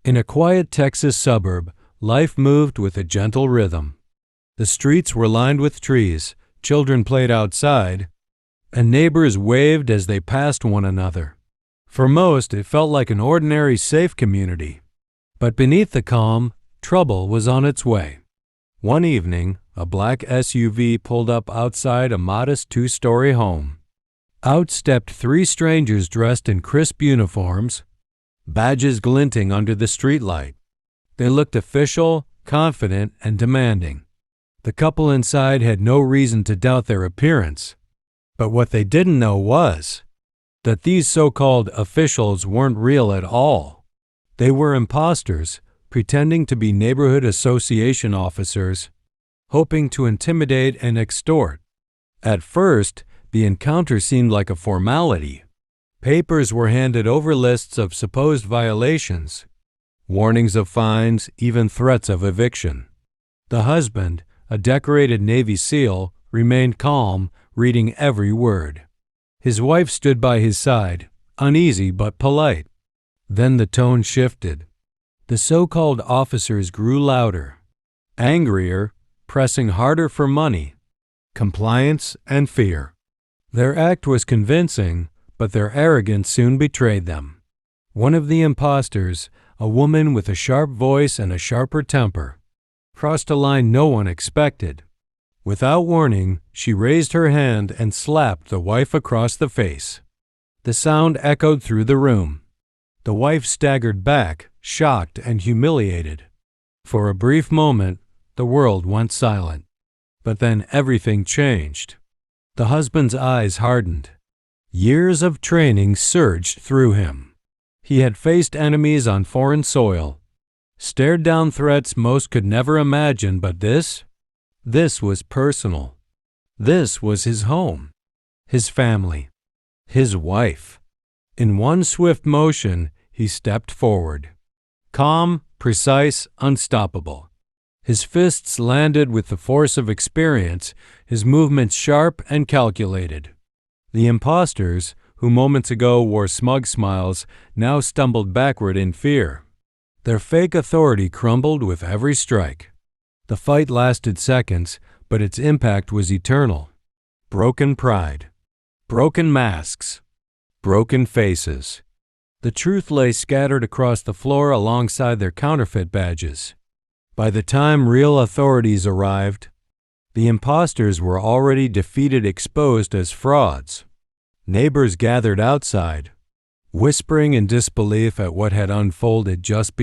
In a quiet Texas suburb, life moved with a gentle rhythm. The streets were lined with trees, children played outside, and neighbors waved as they passed one another. For most, it felt like an ordinary, safe community. But beneath the calm, trouble was on its way. One evening, a black SUV pulled up outside a modest two-story home. Out stepped three strangers dressed in crisp uniforms, badges glinting under the streetlight. They looked official, confident, and demanding. The couple inside had no reason to doubt their appearance. But what they didn't know was that these so-called officials weren't real at all. They were imposters, pretending to be neighborhood association officers, hoping to intimidate and extort. At first, the encounter seemed like a formality. Papers were handed over, lists of supposed violations, warnings of fines, even threats of eviction. The husband, a decorated Navy SEAL, remained calm, reading every word. His wife stood by his side, uneasy but polite. Then the tone shifted. The so-called officers grew louder, angrier, pressing harder for money, compliance, and fear. Their act was convincing, but their arrogance soon betrayed them. One of the imposters, a woman with a sharp voice and a sharper temper, crossed a line no one expected. Without warning, she raised her hand and slapped the wife across the face. The sound echoed through the room. The wife staggered back, shocked and humiliated. For a brief moment, the world went silent. But then everything changed. The husband's eyes hardened. Years of training surged through him. He had faced enemies on foreign soil, stared down threats most could never imagine, but this was personal. This was his home, his family, his wife. In one swift motion, he stepped forward. Calm, precise, unstoppable. His fists landed with the force of experience, his movements sharp and calculated. The imposters, who moments ago wore smug smiles, now stumbled backward in fear. Their fake authority crumbled with every strike. The fight lasted seconds, but its impact was eternal. Broken pride, broken masks, broken faces. The truth lay scattered across the floor alongside their counterfeit badges. By the time real authorities arrived, the imposters were already defeated, exposed as frauds. Neighbors gathered outside, whispering in disbelief at what had unfolded just